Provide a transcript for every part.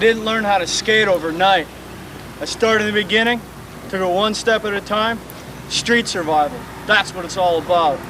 didn't learn how to skate overnight. I started in the beginning, took it one step at a time. Street survival, that's what it's all about.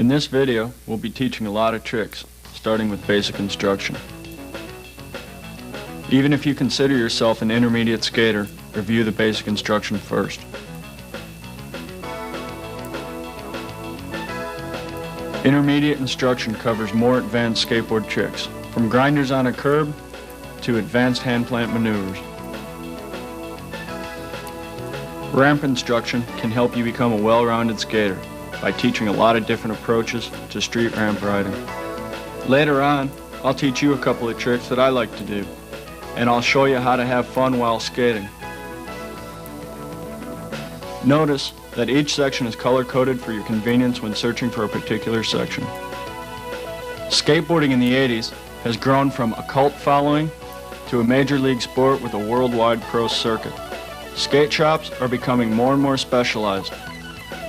In this video, we'll be teaching a lot of tricks, starting with basic instruction. Even if you consider yourself an intermediate skater, review the basic instruction first. Intermediate instruction covers more advanced skateboard tricks, from grinders on a curb to advanced hand plant maneuvers. Ramp instruction can help you become a well-rounded skater by teaching a lot of different approaches to street ramp riding. Later on, I'll teach you a couple of tricks that I like to do, and I'll show you how to have fun while skating. Notice that each section is color-coded for your convenience when searching for a particular section. Skateboarding in the 80s has grown from a cult following to a major league sport with a worldwide pro circuit. Skate shops are becoming more and more specialized,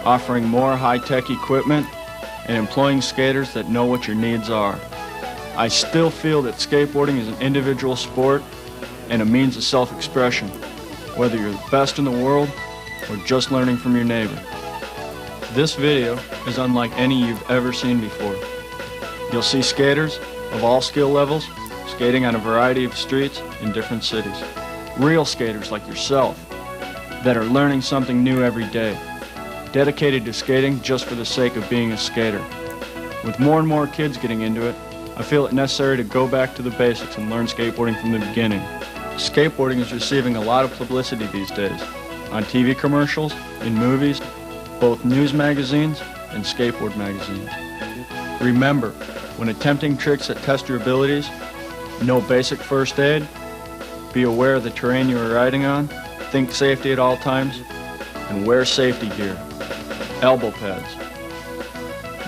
offering more high-tech equipment and employing skaters that know what your needs are. I still feel that skateboarding is an individual sport and a means of self-expression, whether you're the best in the world or just learning from your neighbor. This video is unlike any you've ever seen before. You'll see skaters of all skill levels skating on a variety of streets in different cities. Real skaters like yourself that are learning something new every day, dedicated to skating just for the sake of being a skater. With more and more kids getting into it, I feel it necessary to go back to the basics and learn skateboarding from the beginning. Skateboarding is receiving a lot of publicity these days, on TV commercials, in movies, both news magazines and skateboard magazines. Remember, when attempting tricks that test your abilities, know basic first aid, be aware of the terrain you are riding on, think safety at all times, and wear safety gear. Elbow pads,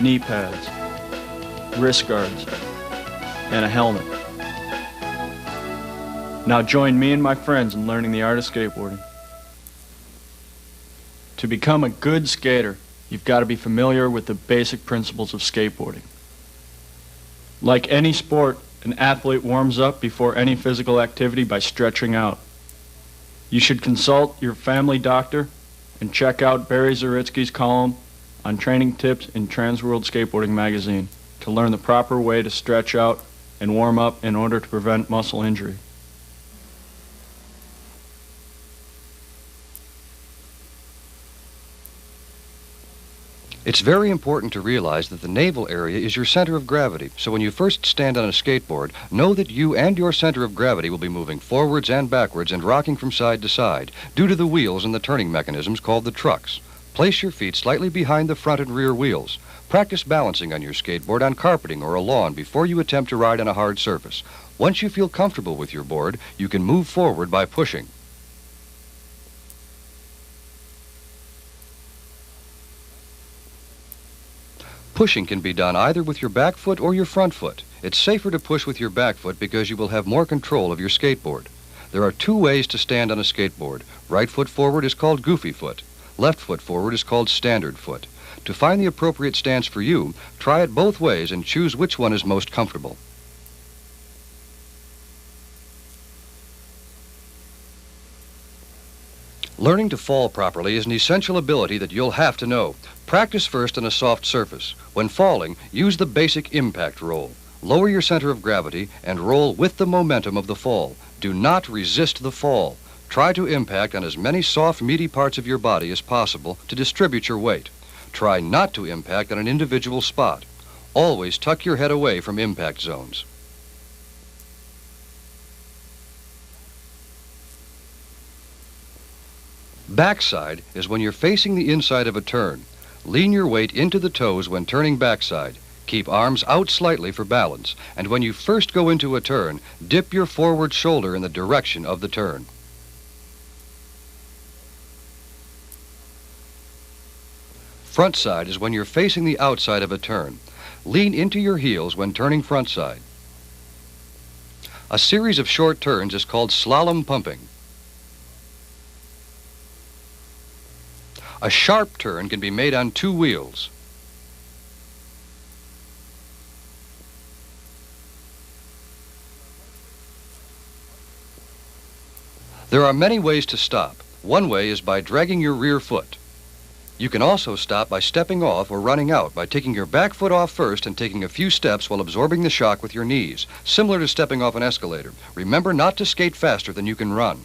knee pads, wrist guards, and a helmet. Now join me and my friends in learning the art of skateboarding. To become a good skater, you've got to be familiar with the basic principles of skateboarding. Like any sport, an athlete warms up before any physical activity by stretching out. You should consult your family doctor and check out Barry Zaritsky's column on training tips in Trans World Skateboarding magazine to learn the proper way to stretch out and warm up in order to prevent muscle injury. It's very important to realize that the navel area is your center of gravity, so when you first stand on a skateboard, know that you and your center of gravity will be moving forwards and backwards and rocking from side to side due to the wheels and the turning mechanisms called the trucks. Place your feet slightly behind the front and rear wheels. Practice balancing on your skateboard on carpeting or a lawn before you attempt to ride on a hard surface. Once you feel comfortable with your board, you can move forward by pushing. Pushing can be done either with your back foot or your front foot. It's safer to push with your back foot because you will have more control of your skateboard. There are two ways to stand on a skateboard. Right foot forward is called goofy foot. Left foot forward is called standard foot. To find the appropriate stance for you, try it both ways and choose which one is most comfortable. Learning to fall properly is an essential ability that you'll have to know. Practice first on a soft surface. When falling, use the basic impact roll. Lower your center of gravity and roll with the momentum of the fall. Do not resist the fall. Try to impact on as many soft, meaty parts of your body as possible to distribute your weight. Try not to impact on an individual spot. Always tuck your head away from impact zones. Backside is when you're facing the inside of a turn. Lean your weight into the toes when turning backside. Keep arms out slightly for balance, and when you first go into a turn, dip your forward shoulder in the direction of the turn. Front side is when you're facing the outside of a turn. Lean into your heels when turning front side. A series of short turns is called slalom pumping. A sharp turn can be made on two wheels. There are many ways to stop. One way is by dragging your rear foot. You can also stop by stepping off or running out by taking your back foot off first and taking a few steps while absorbing the shock with your knees, similar to stepping off an escalator. Remember not to skate faster than you can run.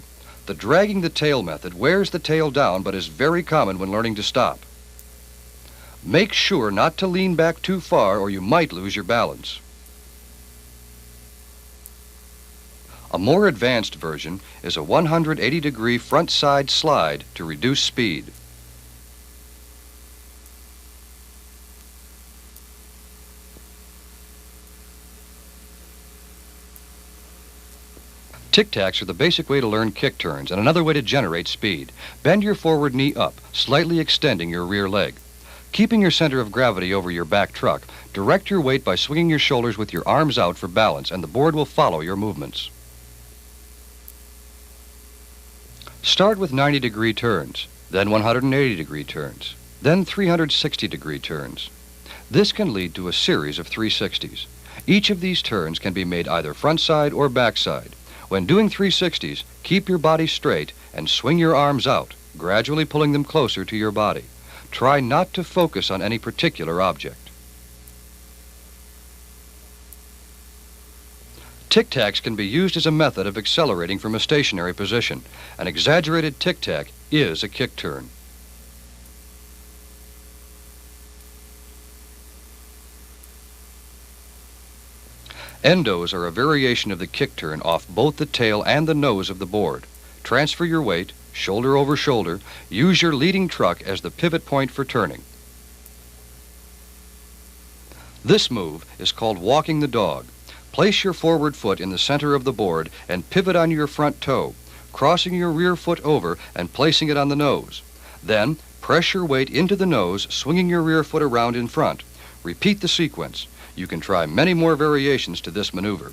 The dragging the tail method wears the tail down but is very common when learning to stop. Make sure not to lean back too far or you might lose your balance. A more advanced version is a 180-degree front side slide to reduce speed. Tic-tacs are the basic way to learn kick turns and another way to generate speed. Bend your forward knee up, slightly extending your rear leg. Keeping your center of gravity over your back truck, direct your weight by swinging your shoulders with your arms out for balance, and the board will follow your movements. Start with 90-degree turns, then 180-degree turns, then 360-degree turns. This can lead to a series of 360s. Each of these turns can be made either front side or back side. When doing 360s, keep your body straight and swing your arms out, gradually pulling them closer to your body. Try not to focus on any particular object. Tic-tacs can be used as a method of accelerating from a stationary position. An exaggerated tic-tac is a kick turn. Endos are a variation of the kick turn off both the tail and the nose of the board. Transfer your weight, shoulder over shoulder. Use your leading truck as the pivot point for turning. This move is called walking the dog. Place your forward foot in the center of the board and pivot on your front toe, crossing your rear foot over and placing it on the nose. Then, press your weight into the nose, swinging your rear foot around in front. Repeat the sequence. You can try many more variations to this maneuver.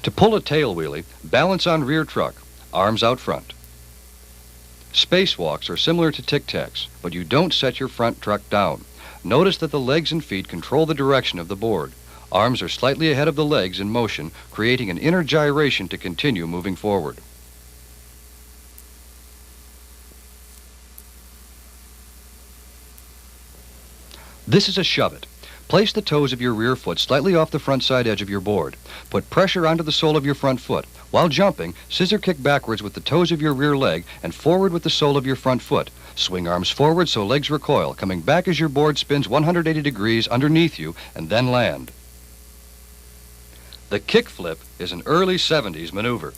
To pull a tail wheelie, balance on rear truck, arms out front. Spacewalks are similar to tic-tacs, but you don't set your front truck down. Notice that the legs and feet control the direction of the board. Arms are slightly ahead of the legs in motion, creating an inner gyration to continue moving forward. This is a shove-it. Place the toes of your rear foot slightly off the front side edge of your board. Put pressure onto the sole of your front foot. While jumping, scissor kick backwards with the toes of your rear leg and forward with the sole of your front foot. Swing arms forward so legs recoil, coming back as your board spins 180 degrees underneath you and then land. The kick flip is an early 70s maneuver.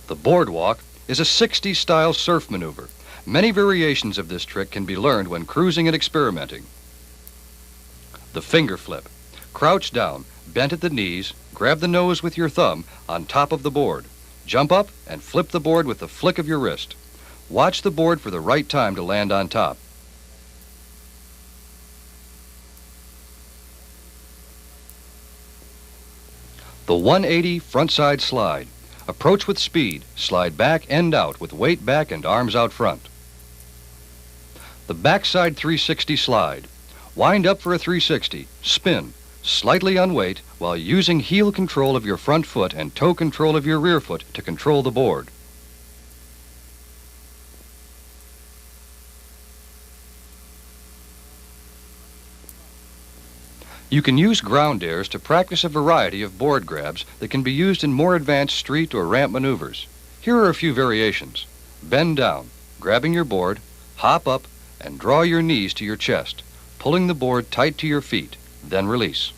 The boardwalk is a 60s style surf maneuver. Many variations of this trick can be learned when cruising and experimenting. The finger flip. Crouch down, bent at the knees, grab the nose with your thumb on top of the board. Jump up and flip the board with the flick of your wrist. Watch the board for the right time to land on top. The 180 frontside slide. Approach with speed, slide back, end out with weight back and arms out front. The backside 360 slide. Wind up for a 360, spin, slightly on weight while using heel control of your front foot and toe control of your rear foot to control the board. You can use ground airs to practice a variety of board grabs that can be used in more advanced street or ramp maneuvers. Here are a few variations. Bend down, grabbing your board, hop up, and draw your knees to your chest, pulling the board tight to your feet, then release.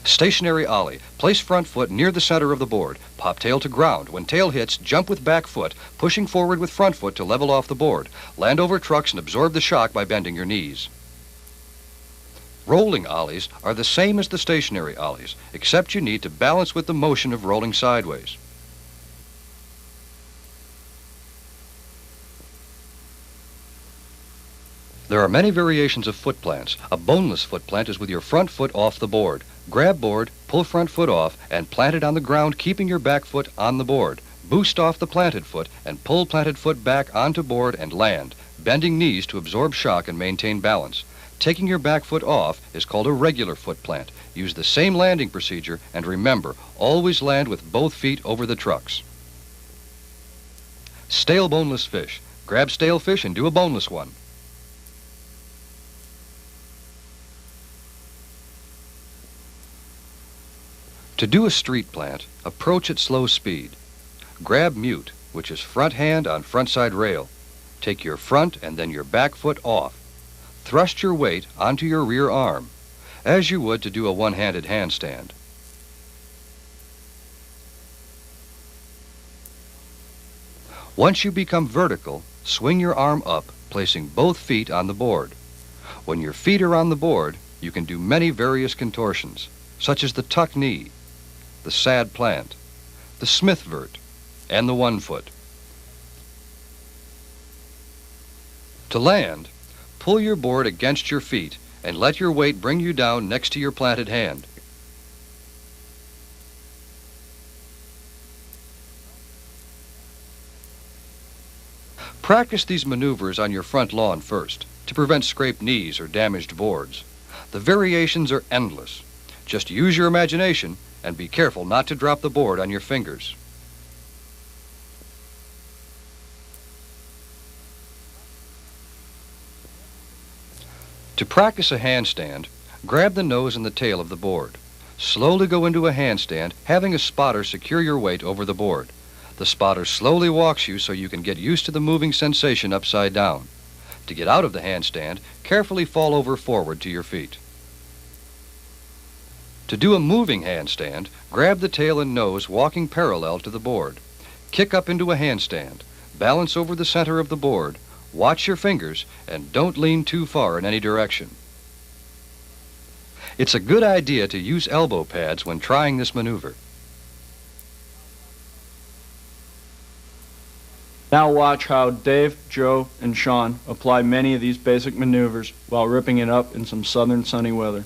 Stationary ollie. Place front foot near the center of the board. Pop tail to ground. When tail hits, jump with back foot, pushing forward with front foot to level off the board. Land over trucks and absorb the shock by bending your knees. Rolling ollies are the same as the stationary ollies, except you need to balance with the motion of rolling sideways. There are many variations of foot plants. A boneless foot plant is with your front foot off the board. Grab board, pull front foot off, and plant it on the ground, keeping your back foot on the board. Boost off the planted foot and pull planted foot back onto board and land, bending knees to absorb shock and maintain balance. Taking your back foot off is called a regular foot plant. Use the same landing procedure, and remember, always land with both feet over the trucks. Stale boneless fish. Grab stale fish and do a boneless one. To do a street plant, approach at slow speed. Grab mute, which is front hand on front side rail. Take your front and then your back foot off. Thrust your weight onto your rear arm, as you would to do a one-handed handstand. Once you become vertical, swing your arm up, placing both feet on the board. When your feet are on the board, you can do many various contortions, such as the tuck knee, the sad plant, the Smith vert, and the one foot. To land, pull your board against your feet and let your weight bring you down next to your planted hand. Practice these maneuvers on your front lawn first to prevent scraped knees or damaged boards. The variations are endless. Just use your imagination and be careful not to drop the board on your fingers. To practice a handstand, grab the nose and the tail of the board. Slowly go into a handstand, having a spotter secure your weight over the board. The spotter slowly walks you so you can get used to the moving sensation upside down. To get out of the handstand, carefully fall over forward to your feet. To do a moving handstand, grab the tail and nose walking parallel to the board. Kick up into a handstand. Balance over the center of the board. Watch your fingers and don't lean too far in any direction. It's a good idea to use elbow pads when trying this maneuver. Now watch how Dave, Joe, and Sean apply many of these basic maneuvers while ripping it up in some southern sunny weather.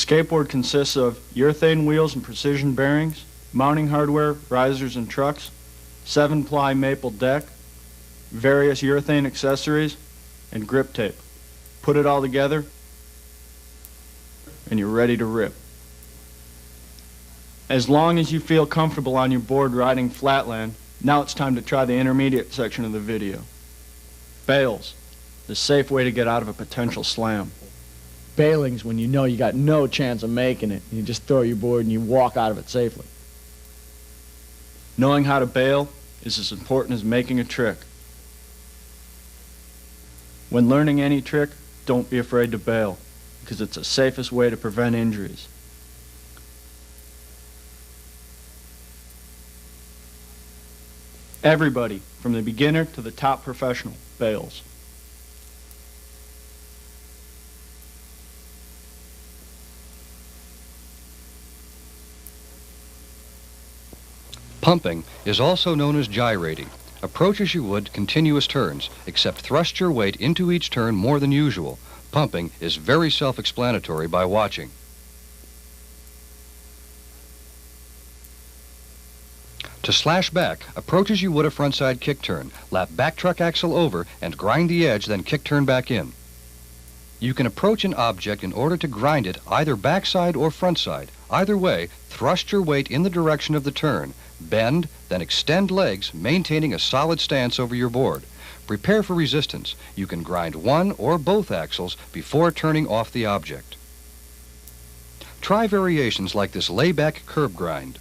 skateboard consists of urethane wheels and precision bearings, mounting hardware, risers and trucks, 7-ply maple deck, various urethane accessories, and grip tape. Put it all together, and you're ready to rip. As long as you feel comfortable on your board riding flatland, now it's time to try the intermediate section of the video. Bails, the safe way to get out of a potential slam. Bailing's when you know you got no chance of making it. You just throw your board and you walk out of it safely. Knowing how to bail is as important as making a trick. When learning any trick, don't be afraid to bail, because it's the safest way to prevent injuries. Everybody, from the beginner to the top professional, bails. Pumping is also known as gyrating. Approach as you would continuous turns, except thrust your weight into each turn more than usual. Pumping is very self-explanatory by watching. To slash back, approach as you would a frontside kick turn. Lap back truck axle over and grind the edge, then kick turn back in. You can approach an object in order to grind it either backside or frontside. Either way, thrust your weight in the direction of the turn. Bend, then extend legs, maintaining a solid stance over your board. Prepare for resistance. You can grind one or both axles before turning off the object. Try variations like this layback curb grind.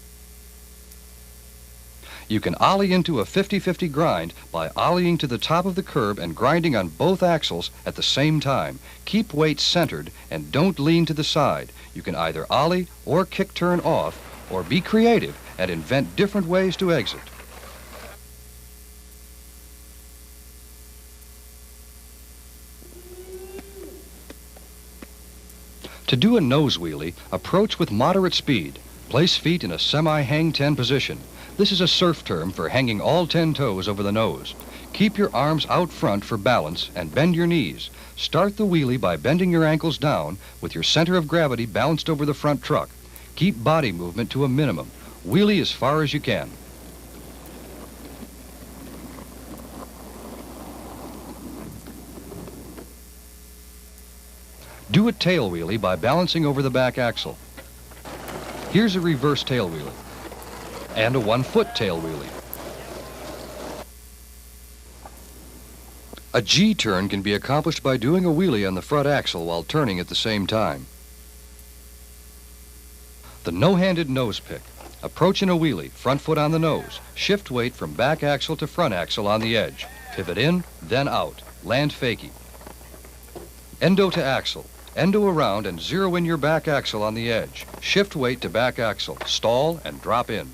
You can ollie into a 50-50 grind by ollieing to the top of the curb and grinding on both axles at the same time. Keep weight centered and don't lean to the side. You can either ollie or kick turn off, or be creative and invent different ways to exit. To do a nose wheelie, approach with moderate speed. Place feet in a semi-hang 10 position. This is a surf term for hanging all 10 toes over the nose. Keep your arms out front for balance and bend your knees. Start the wheelie by bending your ankles down with your center of gravity balanced over the front truck. Keep body movement to a minimum. Wheelie as far as you can. Do a tail wheelie by balancing over the back axle. Here's a reverse tail wheelie and a 1-foot tail wheelie. A G-turn can be accomplished by doing a wheelie on the front axle while turning at the same time. The no-handed nose pick. Approach in a wheelie, front foot on the nose. Shift weight from back axle to front axle on the edge. Pivot in, then out. Land fakie. Endo to axle. Endo around and zero in your back axle on the edge. Shift weight to back axle. Stall and drop in.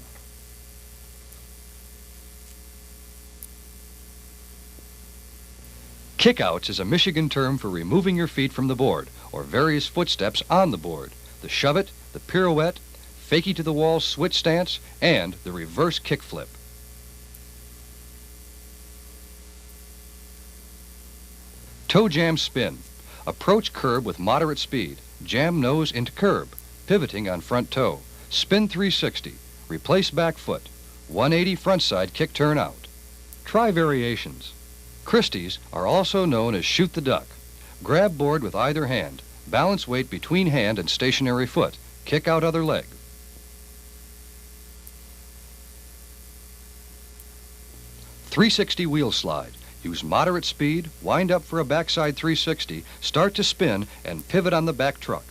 Kickouts is a Michigan term for removing your feet from the board, or various footsteps on the board. The shove it, the pirouette, fakie to the wall switch stance, and the reverse kickflip. Toe jam spin. Approach curb with moderate speed. Jam nose into curb, pivoting on front toe. Spin 360. Replace back foot. 180 frontside kick turn out. Try variations. Christies are also known as shoot the duck. Grab board with either hand. Balance weight between hand and stationary foot. Kick out other leg. .360 wheel slide. Use moderate speed, wind up for a backside 360, start to spin, and pivot on the back truck.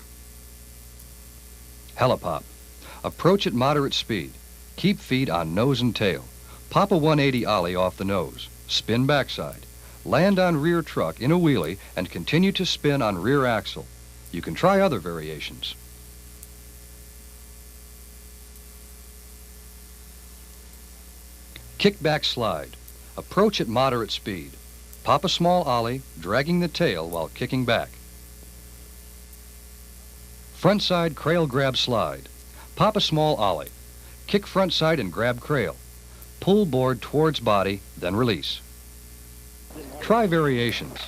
Helipop. Approach at moderate speed. Keep feet on nose and tail. Pop a 180 ollie off the nose. Spin backside. Land on rear truck in a wheelie and continue to spin on rear axle. You can try other variations. Kickback slide. Approach at moderate speed. Pop a small ollie, dragging the tail while kicking back. Frontside crail grab slide. Pop a small ollie. Kick frontside and grab crail. Pull board towards body, then release. Try variations.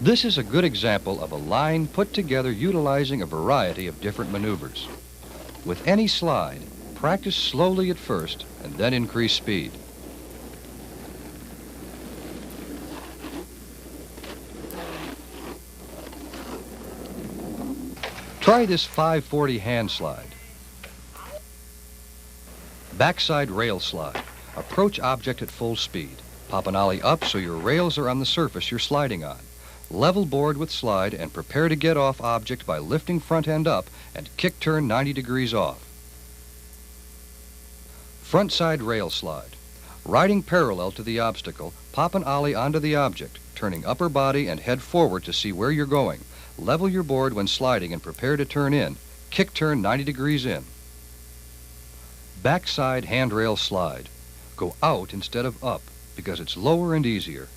This is a good example of a line put together utilizing a variety of different maneuvers. With any slide, practice slowly at first and then increase speed. Try this 540 hand slide. Backside rail slide. Approach object at full speed. Pop an ollie up so your rails are on the surface you're sliding on. Level board with slide and prepare to get off object by lifting front end up and kick turn 90 degrees off. Front side rail slide. Riding parallel to the obstacle, pop an ollie onto the object, turning upper body and head forward to see where you're going. Level your board when sliding and prepare to turn in. Kick turn 90 degrees in. Backside handrail slide. Go out instead of up because it's lower and easier.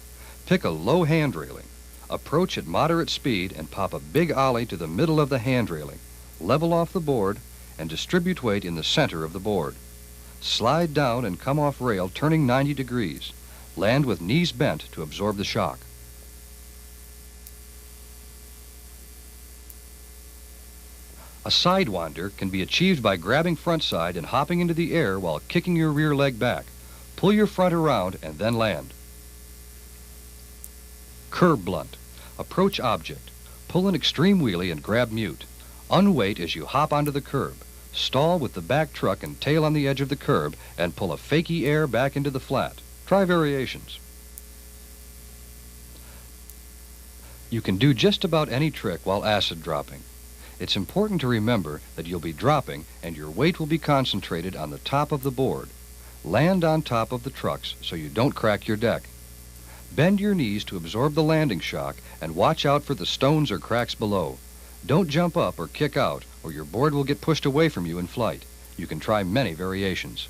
Pick a low hand railing. Approach at moderate speed and pop a big ollie to the middle of the hand railing. Level off the board and distribute weight in the center of the board. Slide down and come off rail turning 90 degrees. Land with knees bent to absorb the shock. A sidewinder can be achieved by grabbing front side and hopping into the air while kicking your rear leg back. Pull your front around and then land. Curb blunt. Approach object. Pull an extreme wheelie and grab mute. Unweight as you hop onto the curb. Stall with the back truck and tail on the edge of the curb and pull a fakie air back into the flat. Try variations. You can do just about any trick while acid dropping. It's important to remember that you'll be dropping and your weight will be concentrated on the top of the board. Land on top of the trucks so you don't crack your deck. Bend your knees to absorb the landing shock and watch out for the stones or cracks below. Don't jump up or kick out or your board will get pushed away from you in flight. You can try many variations.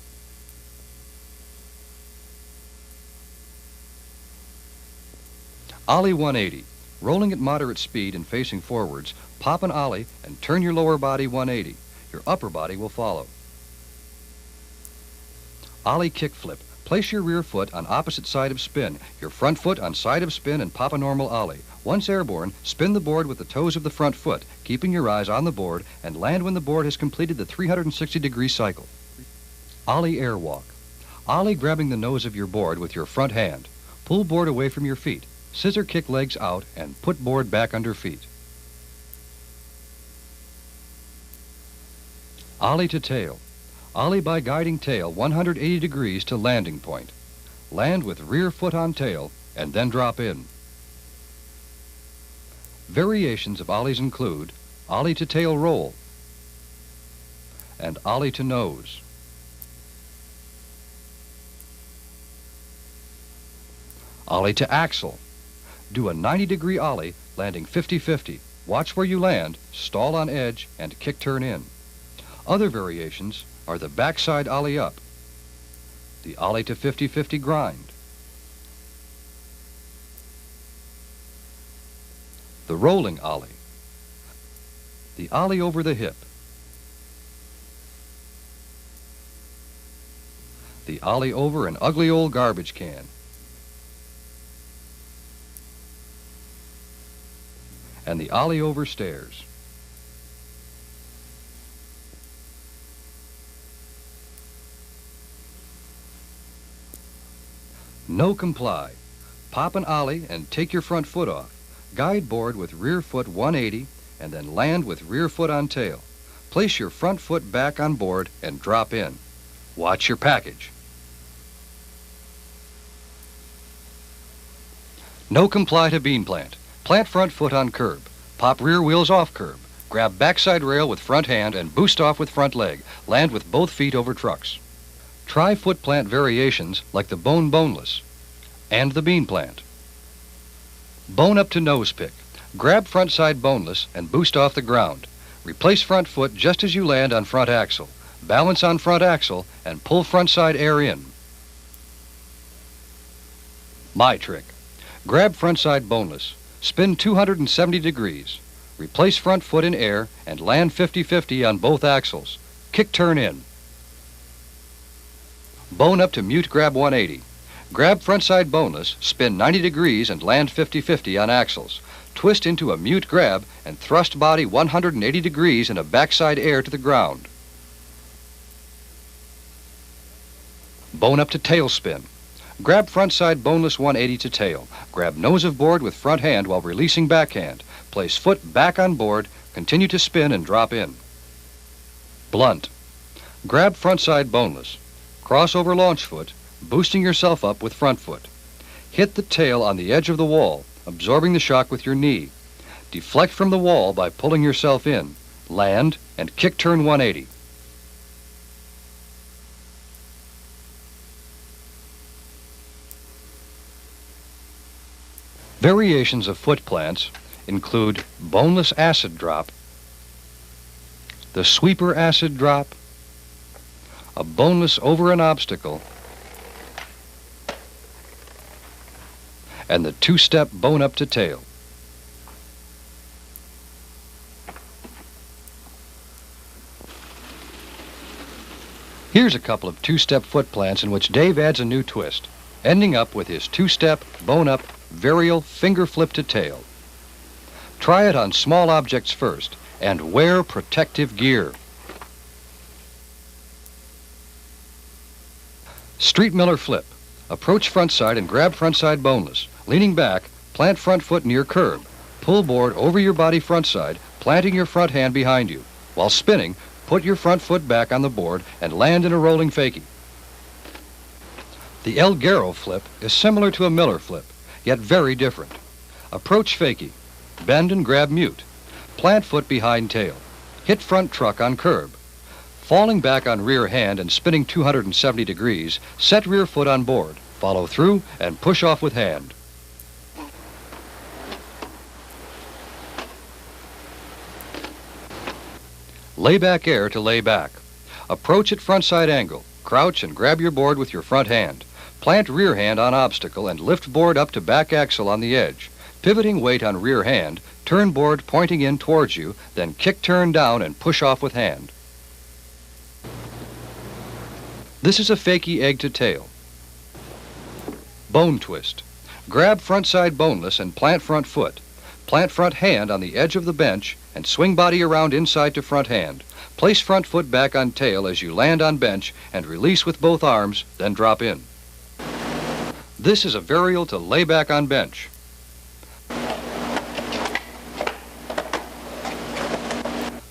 Ollie 180. Rolling at moderate speed and facing forwards, pop an ollie and turn your lower body 180. Your upper body will follow. Ollie kickflip. Place your rear foot on opposite side of spin, your front foot on side of spin and pop a normal ollie. Once airborne, spin the board with the toes of the front foot, keeping your eyes on the board and land when the board has completed the 360-degree cycle. Ollie airwalk. Ollie grabbing the nose of your board with your front hand. Pull board away from your feet. Scissor kick legs out and put board back under feet. Ollie to tail. Ollie by guiding tail 180 degrees to landing point. Land with rear foot on tail and then drop in. Variations of ollies include ollie to tail roll and ollie to nose. Ollie to axle. Do a 90-degree ollie, landing 50-50. Watch where you land, stall on edge, and kick turn in. Other variations are the backside ollie up, the ollie to 50-50 grind, the rolling ollie, the ollie over the hip, the ollie over an ugly old garbage can, and the ollie over stairs. No comply. Pop an ollie and take your front foot off. Guide board with rear foot 180 and then land with rear foot on tail. Place your front foot back on board and drop in. Watch your package. No comply to bean plant. Plant front foot on curb. Pop rear wheels off curb. Grab backside rail with front hand and boost off with front leg. Land with both feet over trucks. Try foot plant variations like the boneless and the bean plant. Bone up to nose pick. Grab front side boneless and boost off the ground. Replace front foot just as you land on front axle. Balance on front axle and pull front side air in. My trick. Grab front side boneless. Spin 270 degrees. Replace front foot in air and land 50-50 on both axles. Kick turn in. Bone up to mute grab 180. Grab front side boneless, spin 90 degrees and land 50-50 on axles. twist into a mute grab and thrust body 180 degrees in a backside air to the ground. Bone up to tail spin. Grab front side boneless 180 to tail. Grab nose of board with front hand while releasing backhand. Place foot back on board, continue to spin and drop in. Blunt. Grab front side boneless. Cross over launch foot, boosting yourself up with front foot. Hit the tail on the edge of the wall, absorbing the shock with your knee. Deflect from the wall by pulling yourself in. Land and kick turn 180. Variations of foot plants include boneless acid drop, the sweeper acid drop, a boneless over an obstacle, and the two-step bone up to tail. Here's a couple of two-step foot plants in which Dave adds a new twist, ending up with his two-step bone up varial finger flip to tail. Try it on small objects first and wear protective gear. Street Miller flip. Approach front side and grab front side boneless. Leaning back, plant front foot near curb. Pull board over your body front side, planting your front hand behind you. While spinning, put your front foot back on the board and land in a rolling fakie. The El Garo flip is similar to a Miller flip, yet very different. Approach fakie. Bend and grab mute. Plant foot behind tail. Hit front truck on curb. Falling back on rear hand and spinning 270 degrees, set rear foot on board. Follow through and push off with hand. Lay back air to lay back. Approach at front side angle. Crouch and grab your board with your front hand. Plant rear hand on obstacle and lift board up to back axle on the edge. Pivoting weight on rear hand, turn board pointing in towards you, then kick turn down and push off with hand. This is a fakie egg to tail. Bone twist. Grab front side boneless and plant front foot. Plant front hand on the edge of the bench and swing body around inside to front hand. Place front foot back on tail as you land on bench and release with both arms, then drop in. This is a varial to lay back on bench.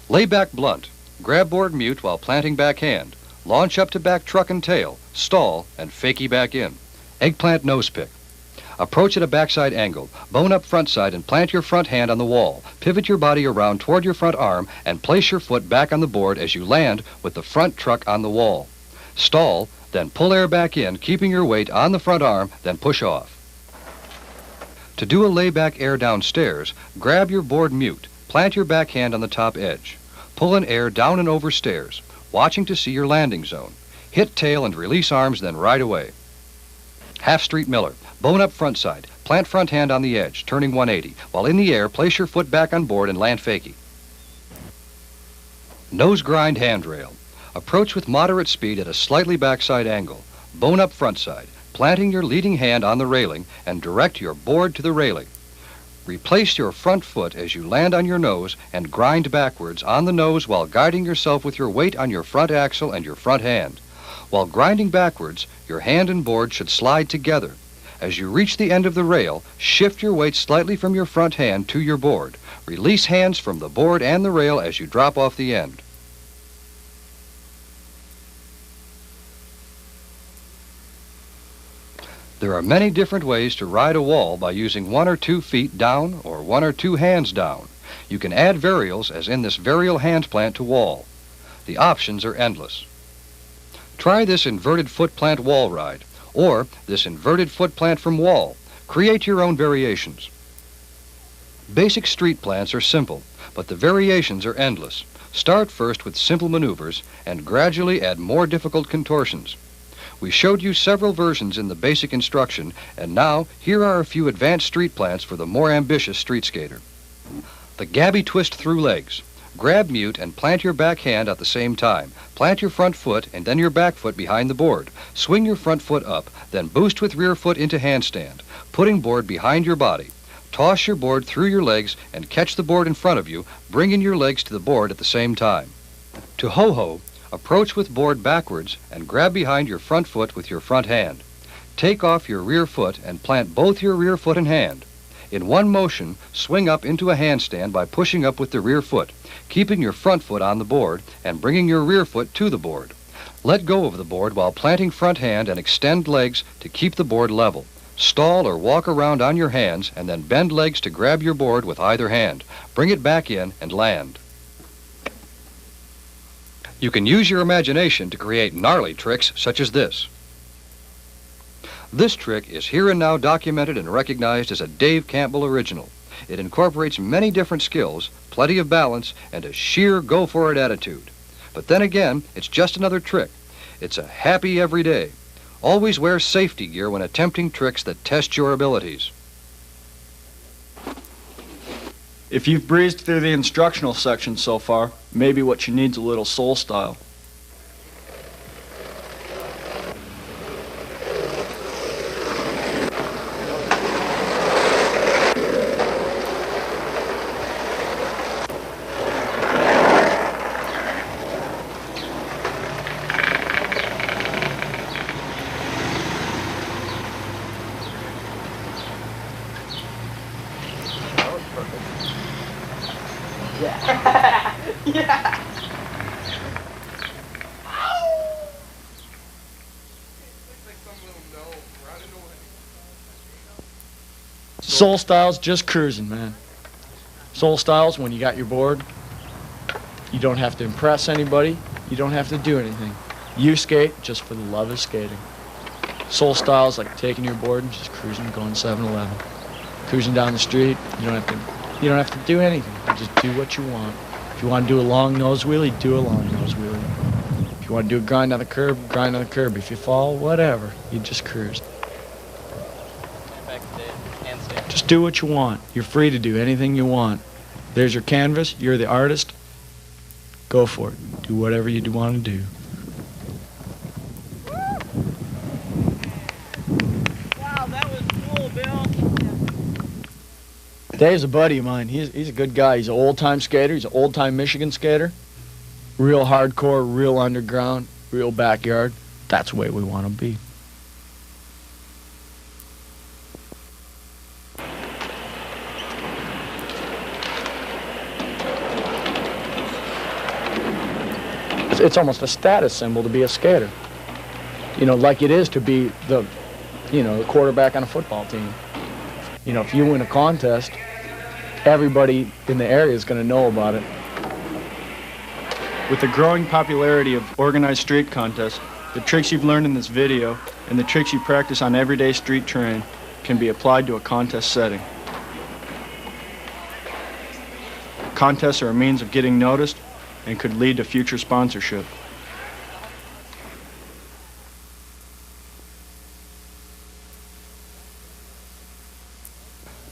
Lay back blunt. Grab board mute while planting back hand. Launch up to back truck and tail, stall, and fakie back in. Eggplant nose pick. Approach at a backside angle. Bone up front side and plant your front hand on the wall. Pivot your body around toward your front arm and place your foot back on the board as you land with the front truck on the wall. Stall, then pull air back in, keeping your weight on the front arm, then push off. To do a layback air downstairs, grab your board mute. Plant your back hand on the top edge. Pull an air down and over stairs, watching to see your landing zone. Hit tail and release arms, then ride away. Half Street Miller. Bone up front side. Plant front hand on the edge, turning 180. While in the air, place your foot back on board and land fakie. Nose grind handrail. Approach with moderate speed at a slightly backside angle. Bone up front side. Planting your leading hand on the railing and direct your board to the railing. Replace your front foot as you land on your nose and grind backwards on the nose while guiding yourself with your weight on your front axle and your front hand. While grinding backwards, your hand and board should slide together. As you reach the end of the rail, shift your weight slightly from your front hand to your board. Release hands from the board and the rail as you drop off the end. There are many different ways to ride a wall by using 1 or 2 feet down or 1 or 2 hands down. You can add varials, as in this varial hand plant, to wall. The options are endless. Try this inverted foot plant wall ride, or this inverted foot plant from wall. Create your own variations. Basic street plants are simple, but the variations are endless. Start first with simple maneuvers and gradually add more difficult contortions. We showed you several versions in the basic instruction, and now here are a few advanced street plants for the more ambitious street skater. The Gabby twist through legs. Grab mute and plant your back hand at the same time. Plant your front foot and then your back foot behind the board. Swing your front foot up, then boost with rear foot into handstand, putting board behind your body. toss your board through your legs and catch the board in front of you, bringing your legs to the board at the same time. To ho-ho, approach with board backwards and grab behind your front foot with your front hand. Take off your rear foot and plant both your rear foot and hand. In one motion, swing up into a handstand by pushing up with the rear foot, keeping your front foot on the board and bringing your rear foot to the board. Let go of the board while planting front hand and extend legs to keep the board level. Stall or walk around on your hands and then bend legs to grab your board with either hand. Bring it back in and land. You can use your imagination to create gnarly tricks such as this. This trick is here and now documented and recognized as a Dave Campbell original. It incorporates many different skills, plenty of balance, and a sheer go-for-it attitude. But then again, it's just another trick. It's a happy every day. Always wear safety gear when attempting tricks that test your abilities. If you've breezed through the instructional section so far, maybe what you need's a little soul style. Yeah. Soul style's just cruising, man. Soul style's when you got your board. You don't have to impress anybody. You don't have to do anything. You skate just for the love of skating. Soul style's like taking your board and just cruising, going 7-Eleven. Cruising down the street. You don't have to do anything. You just do what you want. If you want to do a long nose wheelie, do a long nose wheelie. If you want to do a grind on the curb, grind on the curb. If you fall, whatever. You just cruise. Just do what you want. You're free to do anything you want. There's your canvas. You're the artist. Go for it. Do whatever you want to do. Wow, that was cool, Bill. Dave's a buddy of mine. He's a good guy. He's an old-time skater. He's an old-time Michigan skater. Real hardcore, real underground, real backyard. That's the way we want to be. It's almost a status symbol to be a skater. You know, like it is to be the quarterback on a football team. You know, if you win a contest, everybody in the area is going to know about it. With the growing popularity of organized street contests, the tricks you've learned in this video and the tricks you practice on everyday street terrain can be applied to a contest setting. Contests are a means of getting noticed and could lead to future sponsorship.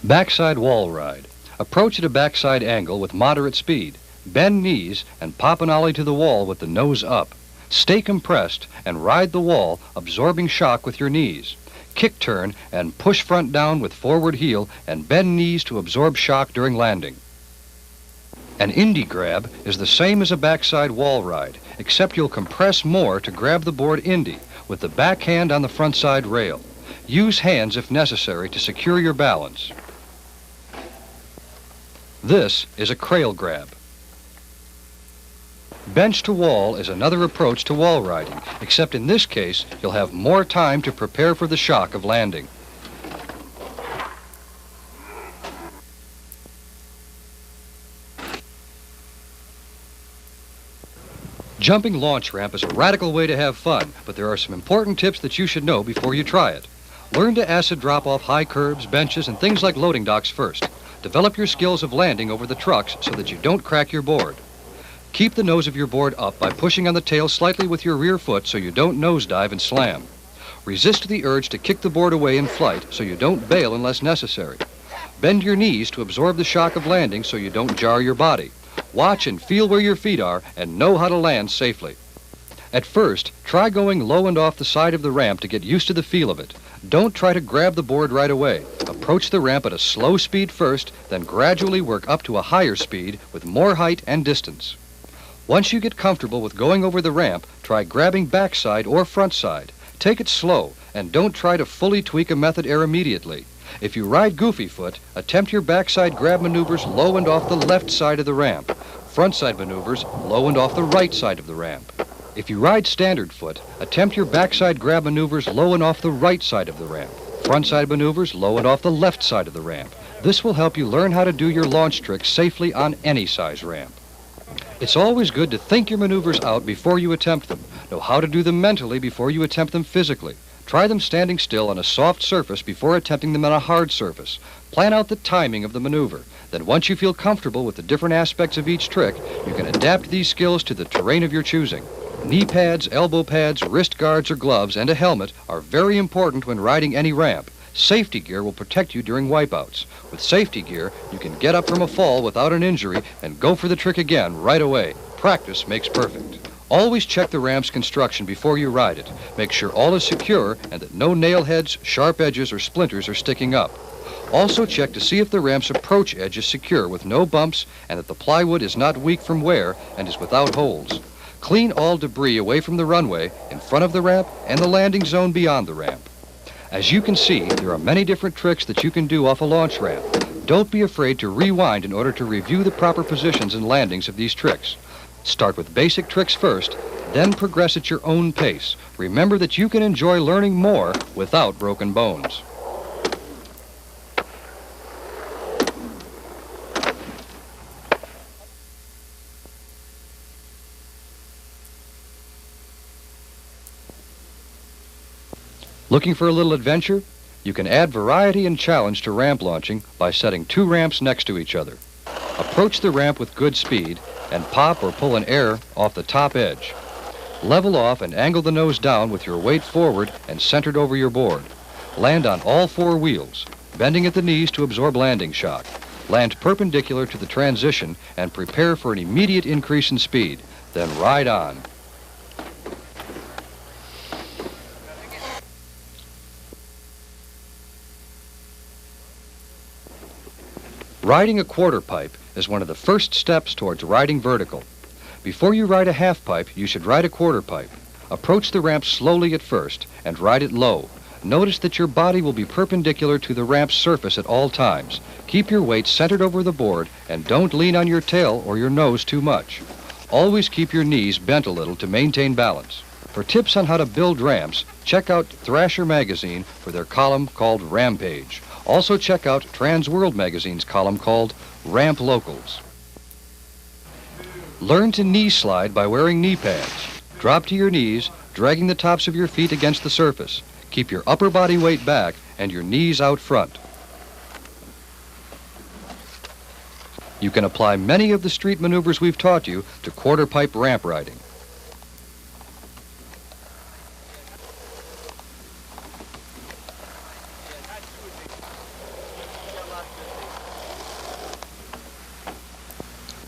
Backside wall ride. Approach at a backside angle with moderate speed. Bend knees and pop an ollie to the wall with the nose up. Stay compressed and ride the wall, absorbing shock with your knees. Kick turn and push front down with forward heel and bend knees to absorb shock during landing. An indie grab is the same as a backside wall ride, except you'll compress more to grab the board indie with the back hand on the front side rail. Use hands if necessary to secure your balance. This is a crail grab. Bench to wall is another approach to wall riding, except in this case, you'll have more time to prepare for the shock of landing. Jumping launch ramp is a radical way to have fun, but there are some important tips that you should know before you try it. Learn to acid drop off high curbs, benches, and things like loading docks first. Develop your skills of landing over the trucks so that you don't crack your board. Keep the nose of your board up by pushing on the tail slightly with your rear foot so you don't nosedive and slam. Resist the urge to kick the board away in flight so you don't bail unless necessary. Bend your knees to absorb the shock of landing so you don't jar your body. Watch and feel where your feet are and know how to land safely. At first, try going low and off the side of the ramp to get used to the feel of it. Don't try to grab the board right away. Approach the ramp at a slow speed first, then gradually work up to a higher speed with more height and distance. Once you get comfortable with going over the ramp, try grabbing backside or front side. Take it slow, and don't try to fully tweak a method air immediately. If you ride goofy foot, attempt your backside grab maneuvers low and off the left side of the ramp. Frontside maneuvers low and off the right side of the ramp. If you ride standard foot, attempt your backside grab maneuvers low and off the right side of the ramp. Frontside maneuvers low and off the left side of the ramp. This will help you learn how to do your launch tricks safely on any size ramp. It's always good to think your maneuvers out before you attempt them. Know how to do them mentally before you attempt them physically. Try them standing still on a soft surface before attempting them on a hard surface. Plan out the timing of the maneuver. Then once you feel comfortable with the different aspects of each trick, you can adapt these skills to the terrain of your choosing. Knee pads, elbow pads, wrist guards or gloves, and a helmet are very important when riding any ramp. Safety gear will protect you during wipeouts. With safety gear, you can get up from a fall without an injury and go for the trick again right away. Practice makes perfect. Always check the ramp's construction before you ride it. Make sure all is secure and that no nail heads, sharp edges, or splinters are sticking up. Also check to see if the ramp's approach edge is secure with no bumps and that the plywood is not weak from wear and is without holes. Clean all debris away from the runway in front of the ramp and the landing zone beyond the ramp. As you can see, there are many different tricks that you can do off a launch ramp. Don't be afraid to rewind in order to review the proper positions and landings of these tricks. Start with basic tricks first, then progress at your own pace. Remember that you can enjoy learning more without broken bones. Looking for a little adventure? You can add variety and challenge to ramp launching by setting two ramps next to each other. Approach the ramp with good speed and pop or pull an air off the top edge. Level off and angle the nose down with your weight forward and centered over your board. Land on all four wheels, bending at the knees to absorb landing shock. Land perpendicular to the transition and prepare for an immediate increase in speed. Then ride on. Riding a quarter pipe is one of the first steps towards riding vertical. Before you ride a half pipe, you should ride a quarter pipe. Approach the ramp slowly at first and ride it low. Notice that your body will be perpendicular to the ramp's surface at all times. Keep your weight centered over the board and don't lean on your tail or your nose too much. Always keep your knees bent a little to maintain balance. For tips on how to build ramps, check out Thrasher magazine for their column called Rampage. Also check out Transworld magazine's column called Ramp Locals. Learn to knee slide by wearing knee pads. Drop to your knees, dragging the tops of your feet against the surface. Keep your upper body weight back and your knees out front. You can apply many of the street maneuvers we've taught you to quarter pipe ramp riding.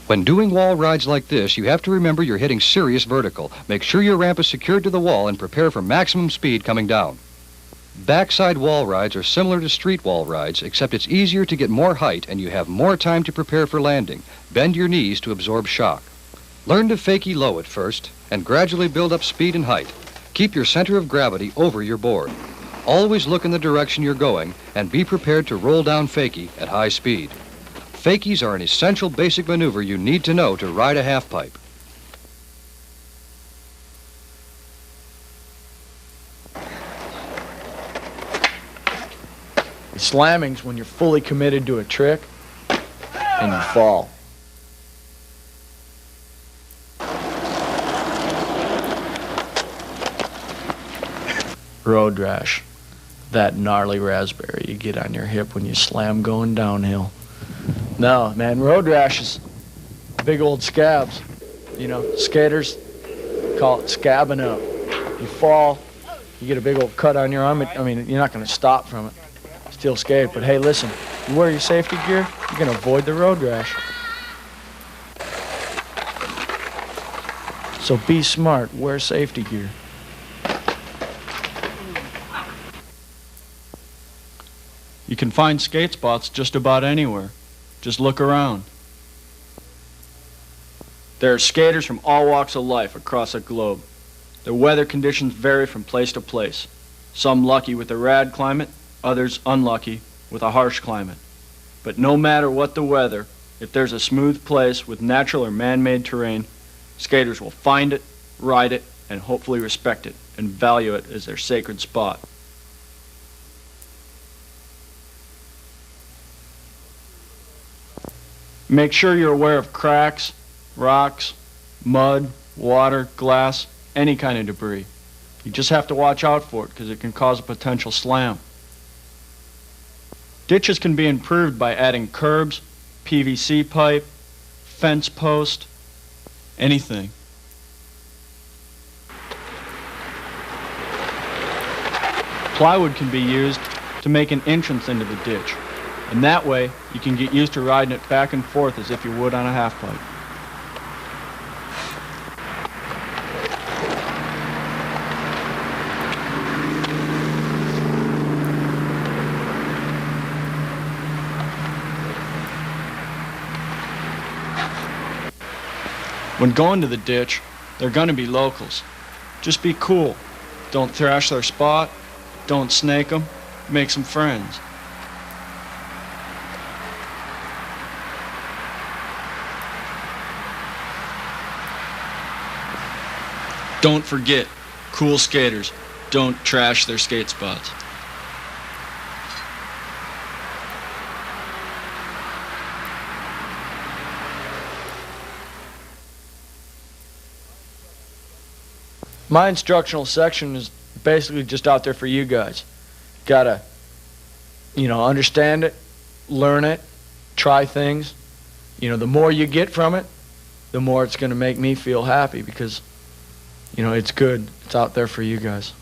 When doing wall rides like this, you have to remember you're hitting serious vertical. Make sure your ramp is secured to the wall and prepare for maximum speed coming down. Backside wall rides are similar to street wall rides, except it's easier to get more height and you have more time to prepare for landing. Bend your knees to absorb shock. Learn to fakie low at first and gradually build up speed and height. Keep your center of gravity over your board. Always look in the direction you're going and be prepared to roll down fakie at high speed. Fakies are an essential basic maneuver you need to know to ride a half pipe. Slamming's when you're fully committed to a trick and you fall. Road rash, that gnarly raspberry you get on your hip when you slam going downhill. No, man, road rash is big old scabs. You know, skaters call it scabbing up. You fall, you get a big old cut on your arm. I mean, you're not going to stop from it. Still skate, but hey, listen, you wear your safety gear, you're going to avoid the road rash. So be smart, wear safety gear. You can find skate spots just about anywhere. Just look around. There are skaters from all walks of life across the globe. The weather conditions vary from place to place. Some lucky with a rad climate, others unlucky with a harsh climate. But no matter what the weather, if there's a smooth place with natural or man-made terrain, skaters will find it, ride it, and hopefully respect it and value it as their sacred spot. Make sure you're aware of cracks, rocks, mud, water, glass, any kind of debris. You just have to watch out for it because it can cause a potential slam. Ditches can be improved by adding curbs, PVC pipe, fence post, anything. Plywood can be used to make an entrance into the ditch, and that way you can get used to riding it back and forth as if you would on a half pipe. When going to the ditch, they're going to be locals. Just be cool. Don't thrash their spot. Don't snake them. Make some friends. Don't forget, cool skaters don't trash their skate spots. My instructional section is basically just out there for you guys. Gotta, understand it, learn it, try things. The more you get from it, the more it's gonna make me feel happy because, it's good. It's out there for you guys.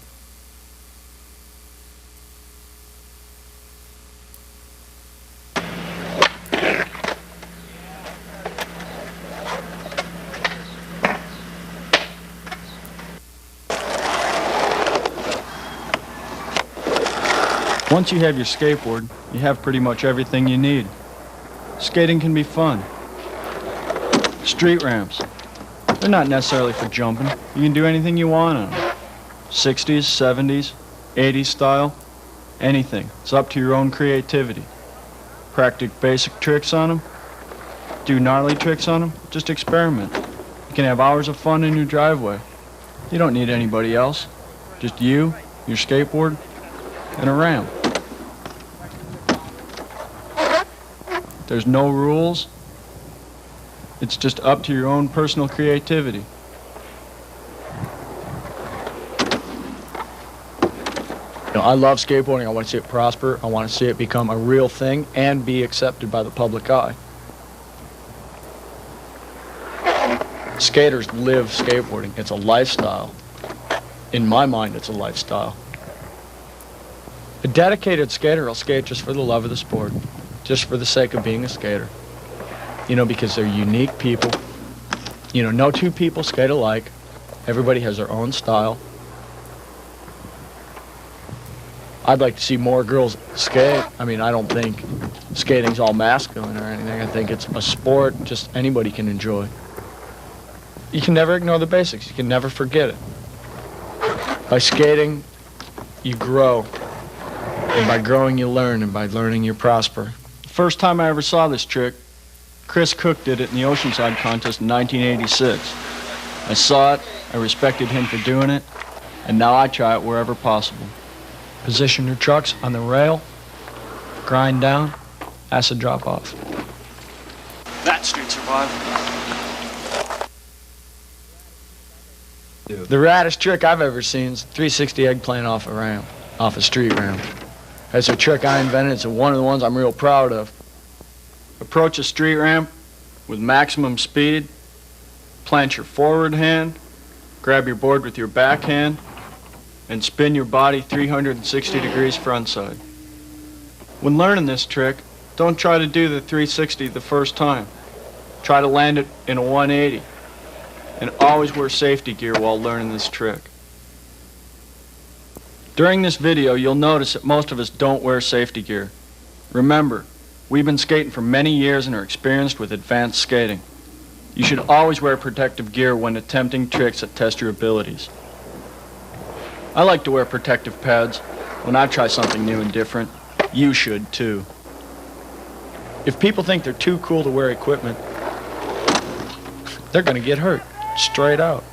Once you have your skateboard, you have pretty much everything you need. Skating can be fun. Street ramps. They're not necessarily for jumping. You can do anything you want on them. 60s, 70s, 80s style, anything. It's up to your own creativity. Practice basic tricks on them. Do gnarly tricks on them. Just experiment. You can have hours of fun in your driveway. You don't need anybody else. Just you, your skateboard, and a ramp. There's no rules. It's just up to your own personal creativity. I love skateboarding. I want to see it prosper. I want to see it become a real thing and be accepted by the public eye. Skaters live skateboarding. It's a lifestyle. In my mind, it's a lifestyle. A dedicated skater will skate just for the love of the sport, just for the sake of being a skater. Because they're unique people. No two people skate alike. Everybody has their own style. I'd like to see more girls skate. I don't think skating's all masculine or anything. I think it's a sport just anybody can enjoy. You can never ignore the basics. You can never forget it. By skating, you grow. And by growing, you learn. And by learning, you prosper. The first time I ever saw this trick, Chris Cook did it in the Oceanside contest in 1986. I saw it, I respected him for doing it, and now I try it wherever possible. Position your trucks on the rail, grind down, acid drop off. That street survival. The raddest trick I've ever seen is 360 eggplant off a ramp, off a street ramp. That's a trick I invented. It's one of the ones I'm real proud of. Approach a street ramp with maximum speed, plant your forward hand, grab your board with your back hand, and spin your body 360 degrees frontside. When learning this trick, don't try to do the 360 the first time. Try to land it in a 180. And always wear safety gear while learning this trick. During this video, you'll notice that most of us don't wear safety gear. Remember, we've been skating for many years and are experienced with advanced skating. You should always wear protective gear when attempting tricks that test your abilities. I like to wear protective pads when I try something new and different. You should too. If people think they're too cool to wear equipment, they're gonna get hurt, straight out.